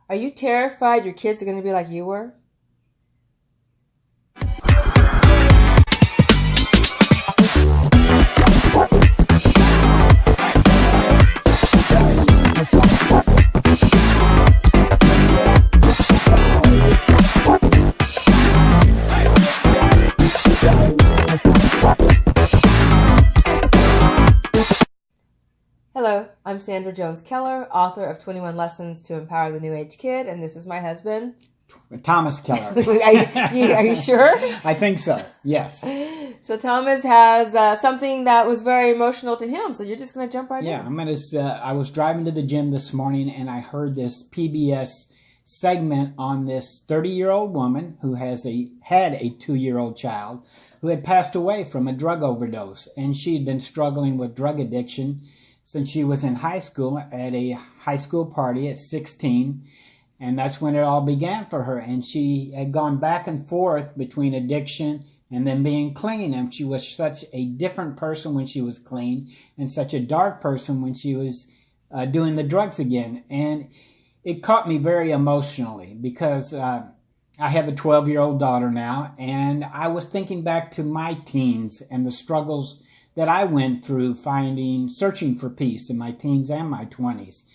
Are you terrified your kids are going to be like you were? Hello, I'm Sandra Jones-Keller, author of 21 Lessons to Empower the New Age Kid, and this is my husband. Thomas Keller. Are you sure? I think so, yes. So Thomas has something that was very emotional to him, so you're just going to jump right in. Yeah, I was driving to the gym this morning, and I heard this PBS segment on this 30-year-old woman who had a 2-year-old child who had passed away from a drug overdose, and she had been struggling with drug addiction since she was in high school at a high school party at 16, and that's when it all began for her. And she had gone back and forth between addiction and then being clean, and she was such a different person when she was clean and such a dark person when she was doing the drugs again. And it caught me very emotionally because I have a 12-year-old daughter now, and I was thinking back to my teens and the struggles that I went through searching for peace in my teens and my 20s.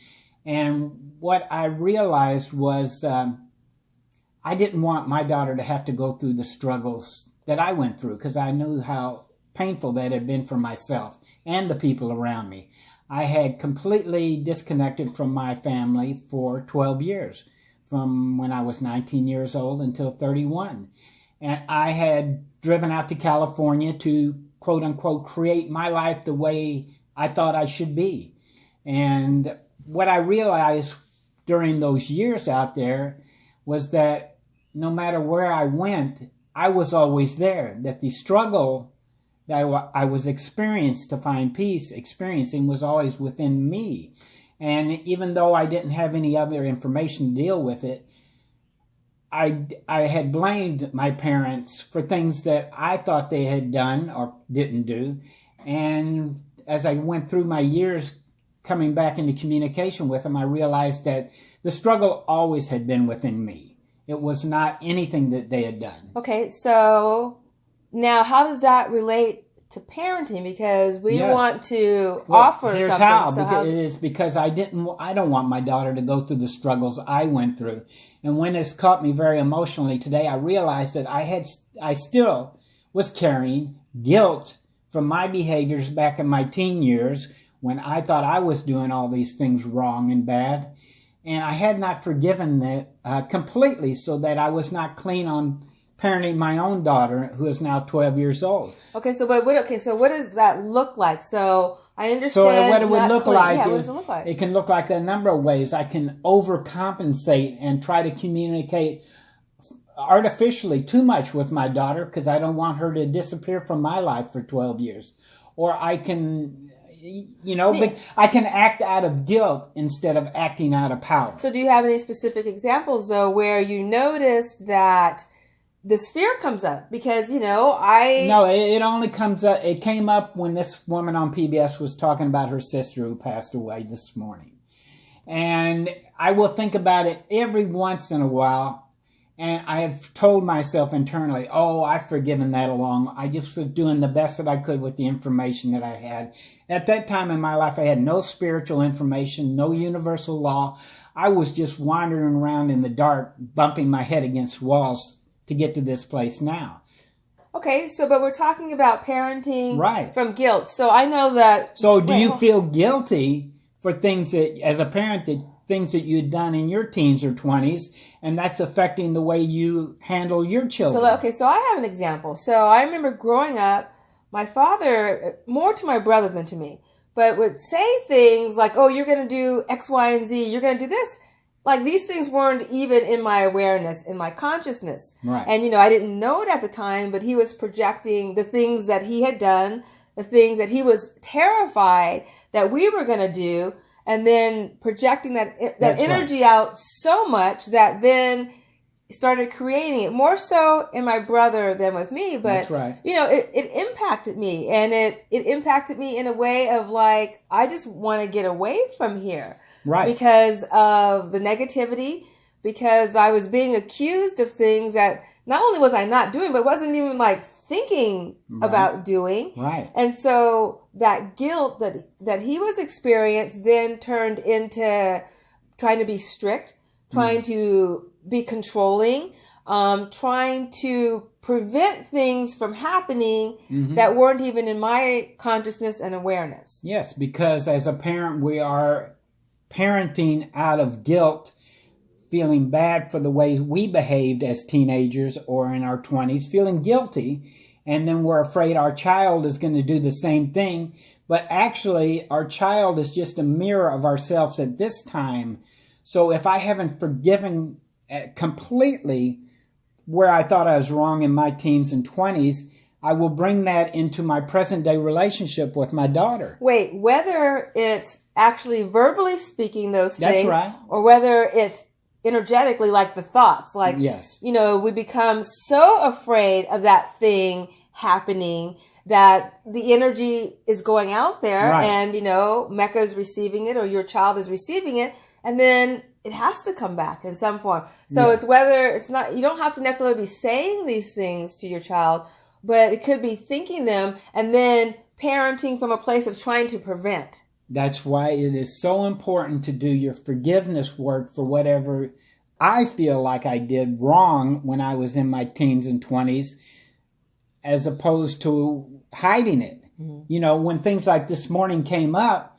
And what I realized was I didn't want my daughter to have to go through the struggles that I went through because I knew how painful that had been for myself and the people around me. I had completely disconnected from my family for 12 years, from when I was 19 years old until 31. And I had driven out to California to quote unquote, create my life the way I thought I should be. And what I realized during those years out there was that no matter where I went, I was always there. That the struggle that I was experiencing to find peace, experiencing was always within me. And even though I didn't have any other information to deal with it, I had blamed my parents for things that I thought they had done or didn't do. And as I went through my years coming back into communication with them, I realized that the struggle always had been within me. It was not anything that they had done. Okay, so now how does that relate to parenting? Because we want to offer here's something. How. So because it is because I don't want my daughter to go through the struggles I went through. And when it's caught me very emotionally today, I realized that I still was carrying guilt from my behaviors back in my teen years when I thought I was doing all these things wrong and bad. And I had not forgiven that completely, so that I was not clean on parenting my own daughter, who is now 12 years old. Okay, so what does that look like? So I understand. So what it would look like what does it look like? It can look like a number of ways. I can overcompensate and try to communicate artificially too much with my daughter because I don't want her to disappear from my life for 12 years. Or I can, I can act out of guilt instead of acting out of power. So do you have any specific examples, though, where you notice that this fear comes up? Because, No, it only comes up, it came up when this woman on PBS was talking about her sister who passed away this morning. And I will think about it every once in a while, and I have told myself internally, I've forgiven that along. I just was doing the best that I could with the information that I had. At that time in my life, I had no spiritual information, no universal law. I was just wandering around in the dark, bumping my head against walls to get to this place now. Okay, but we're talking about parenting from guilt. So I know that. So do you feel guilty for things that, as a parent, things that you'd done in your teens or 20s, and that's affecting the way you handle your children? So I have an example. So I remember growing up, my father, more to my brother than to me, but would say things like, you're going to do X, Y, and Z, you're going to do this. Like, these things weren't even in my awareness, in my consciousness. Right. And, I didn't know it at the time, but he was projecting the things that he had done, the things that he was terrified that we were going to do, and then projecting that energy out so much that then started creating it, more so in my brother than with me. But, it impacted me, and it impacted me in a way of like, I just want to get away from here. Right. Because of the negativity, because I was being accused of things that not only was I not doing, but wasn't even like thinking about doing. Right. And so that guilt that he was experiencing then turned into trying to be strict, trying to be controlling, trying to prevent things from happening that weren't even in my consciousness and awareness. Yes, because as a parent, we are parenting out of guilt, feeling bad for the ways we behaved as teenagers or in our 20s, feeling guilty, and then we're afraid our child is going to do the same thing. But actually, our child is just a mirror of ourselves at this time. So if I haven't forgiven completely where I thought I was wrong in my teens and 20s, I will bring that into my present day relationship with my daughter. Wait, whether it's actually verbally speaking those things, That's right. or whether it's energetically, like the thoughts, like, yes. We become so afraid of that thing happening that the energy is going out there, right. and, Mecca is receiving it, or your child is receiving it, and then it has to come back in some form. So it's whether it's not, you don't have to necessarily be saying these things to your child, but it could be thinking them and then parenting from a place of trying to prevent. That's why it is so important to do your forgiveness work for whatever I feel like I did wrong when I was in my teens and 20s, as opposed to hiding it. When things like this morning came up,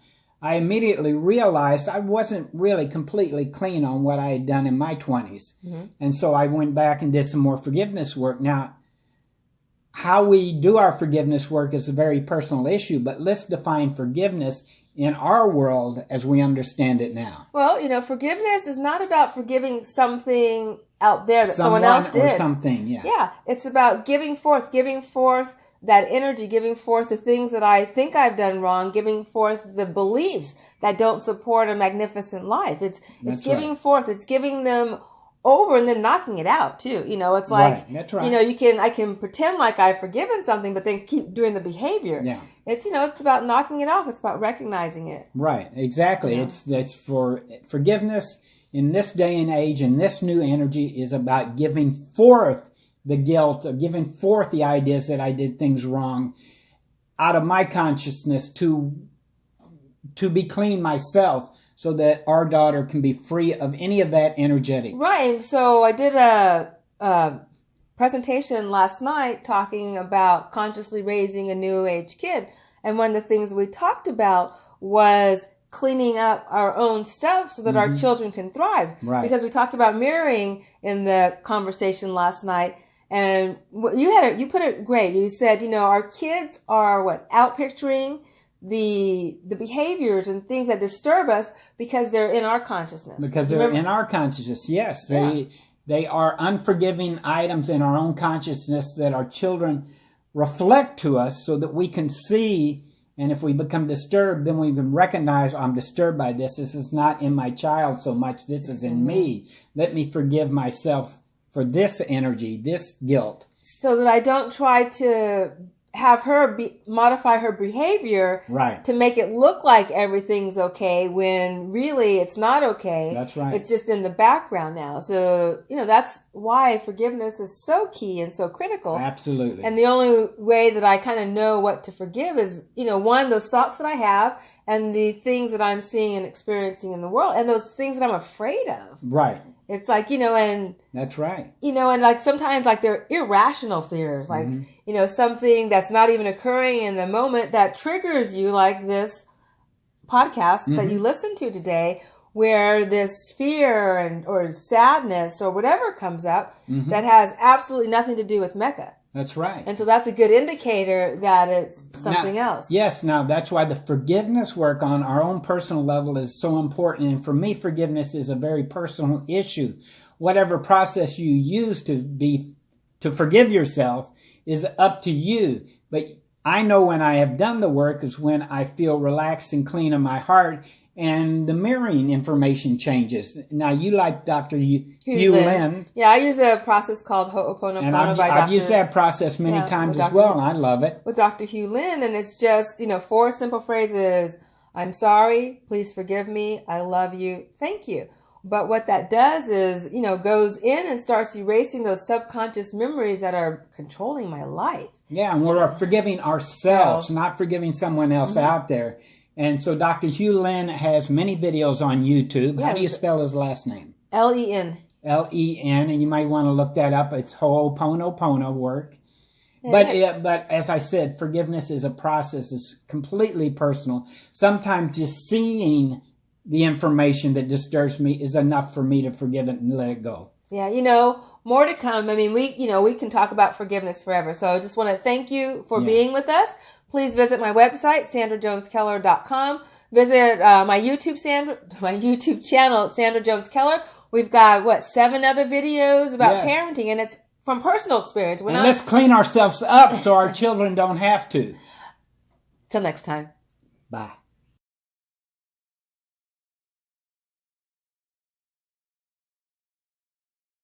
I immediately realized I wasn't really completely clean on what I had done in my 20s. And so I went back and did some more forgiveness work. Now, how we do our forgiveness work is a very personal issue, but let's define forgiveness in our world as we understand it now. Well, forgiveness is not about forgiving something out there that someone else did. Or something, yeah. Yeah, it's about giving forth that energy, giving forth the things that I think I've done wrong, giving forth the beliefs that don't support a magnificent life. It's giving forth, it's giving them over and then knocking it out too. It's like, right. That's right. I can pretend like I've forgiven something, but then keep doing the behavior. Yeah. It's, it's about knocking it off. It's about recognizing it. Right. Exactly. Yeah. It's for forgiveness in this day and age, and this new energy is about giving forth the guilt, of giving forth the ideas that I did things wrong out of my consciousness to be clean myself, so that our daughter can be free of any of that energetic. Right. So I did a presentation last night talking about consciously raising a new age kid. And one of the things we talked about was cleaning up our own stuff so that our children can thrive. Right. Because we talked about mirroring in the conversation last night. And you put it great. You said, our kids are out picturing the behaviors and things that disturb us because they're in our consciousness. Because they're in our consciousness, yes. They are unforgiving items in our own consciousness that our children reflect to us so that we can see, and if we become disturbed, then we can recognize, I'm disturbed by this. This is not in my child so much. This is in me. Let me forgive myself for this energy, this guilt. So that I don't try to have her modify her behavior right. to make it look like everything's okay when really it's not okay. That's right. It's just in the background now. So, that's why forgiveness is so key and so critical. Absolutely. And the only way that I kind of know what to forgive is, one, those thoughts that I have and the things that I'm seeing and experiencing in the world and those things that I'm afraid of. Right. It's like, and that's right. And like sometimes like they're irrational fears, like, something that's not even occurring in the moment that triggers you, like this podcast that you listened to today, where this fear or sadness or whatever comes up that has absolutely nothing to do with Mecca. That's right. And so that's a good indicator that it's something else. Yes. Now, that's why the forgiveness work on our own personal level is so important. And for me, forgiveness is a very personal issue. Whatever process you use to forgive yourself is up to you. But I know when I have done the work is when I feel relaxed and clean in my heart, and the mirroring information changes. Now, you like Dr. Hugh Lin. Yeah, I use a process called Ho'oponopono and I've used that process many times as well, and I love it. With Dr. Hugh Lin, and it's just, 4 simple phrases. I'm sorry, please forgive me, I love you, thank you. But what that does is, goes in and starts erasing those subconscious memories that are controlling my life. Yeah, and we're forgiving ourselves, not forgiving someone else out there. And so Dr. Hugh Lynn has many videos on YouTube. How do you spell his last name? Len. Len, and you might want to look that up. It's Ho'oponopono work. Yeah. But as I said, forgiveness is a process. It's completely personal. Sometimes just seeing the information that disturbs me is enough for me to forgive it and let it go. Yeah, more to come. I mean, we can talk about forgiveness forever. So I just want to thank you for being with us. Please visit my website, sandrajoneskeller.com. Visit my YouTube channel, Sandra Jones-Keller. We've got, 7 other videos about parenting, and it's from personal experience. Let's clean ourselves up so our children don't have to. Till next time. Bye.